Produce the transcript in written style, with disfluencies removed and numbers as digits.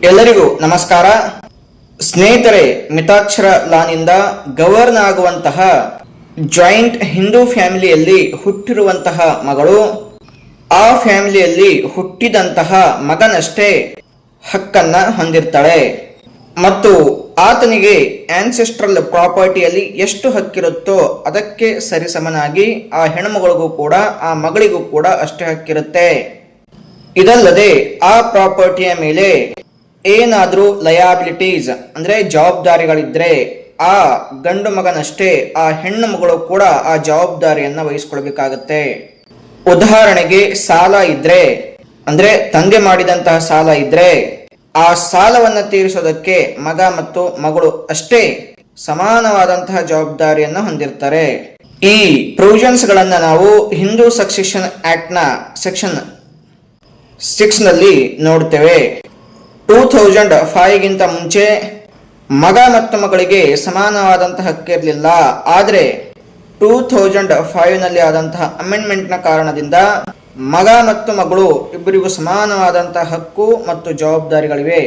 ಎಲ್ಲರಿಗೂ ನಮಸ್ಕಾರ ಸ್ನೇಹಿತರೆ. ಮಿತಾಕ್ಷರ ಲಾನಿಂದ ಗವರ್ನ್ ಆಗುವಂತಹ ಜಾಯಿಂಟ್ ಹಿಂದೂ ಫ್ಯಾಮಿಲಿಯಲ್ಲಿ ಹುಟ್ಟಿರುವಂತಹ ಮಗಳು ಆ ಫ್ಯಾಮಿಲಿಯಲ್ಲಿ ಹುಟ್ಟಿದಂತಹ ಮಗನಷ್ಟೇ ಹಕ್ಕನ್ನ ಹೊಂದಿರ್ತಾಳೆ ಮತ್ತು ಆತನಿಗೆ ಆನ್ಸೆಸ್ಟ್ರಲ್ ಪ್ರಾಪರ್ಟಿಯಲ್ಲಿ ಎಷ್ಟು ಹಕ್ಕಿರುತ್ತೋ ಅದಕ್ಕೆ ಸರಿಸಮನಾಗಿ ಆ ಹೆಣ್ಮಗಳಿಗೂ ಕೂಡ ಆ ಮಗಳಿಗೂ ಕೂಡ ಅಷ್ಟೇ ಹಕ್ಕಿರುತ್ತೆ. ಇದಲ್ಲದೆ ಆ ಪ್ರಾಪರ್ಟಿಯ ಮೇಲೆ ಏನಾದ್ರೂ ಲಯಾಬಿಲಿಟೀಸ್ ಅಂದ್ರೆ ಜವಾಬ್ದಾರಿಗಳಿದ್ರೆ ಆ ಗಂಡು ಮಗನಷ್ಟೇ ಆ ಹೆಣ್ಣು ಮಗಳು ಕೂಡ ಆ ಜವಾಬ್ದಾರಿಯನ್ನ ವಹಿಸ್ಕೊಳ್ಬೇಕಾಗತ್ತೆ. ಉದಾಹರಣೆಗೆ ಸಾಲ ಇದ್ರೆ ಅಂದ್ರೆ ತಂದೆ ಮಾಡಿದಂತಹ ಸಾಲ ಇದ್ರೆ ಆ ಸಾಲವನ್ನ ತೀರಿಸೋದಕ್ಕೆ ಮಗ ಮತ್ತು ಮಗಳು ಅಷ್ಟೇ ಸಮಾನವಾದಂತಹ ಜವಾಬ್ದಾರಿಯನ್ನ ಹೊಂದಿರ್ತಾರೆ. ಈ ಪ್ರೊವಿಷನ್ಸ್ ಗಳನ್ನ ನಾವು ಹಿಂದೂ ಸಕ್ಸೆಷನ್ ಆಕ್ಟ್ ನ ಸೆಕ್ಷನ್ 6 ನಲ್ಲಿ ನೋಡ್ತೇವೆ. 2005 ಗಿಂತ ಮುಂಚೆ ಮಗ ಮತ್ತು ಮಗಳಿಗೆ ಸಮಾನವಾದಂತಹ ಹಕ್ಕಿರಲಿಲ್ಲ. ಆದ್ರೆ 2005 ನಲ್ಲಿ ಆದಂತಹ ಅಮೆಂಡ್ಮೆಂಟ್ ನ ಕಾರಣದಿಂದ ಮಗ ಮತ್ತು ಮಗಳು ಇಬ್ಬರಿಗೂ ಸಮಾನವಾದಂತಹ ಹಕ್ಕು ಮತ್ತು ಜವಾಬ್ದಾರಿಗಳಿವೆ.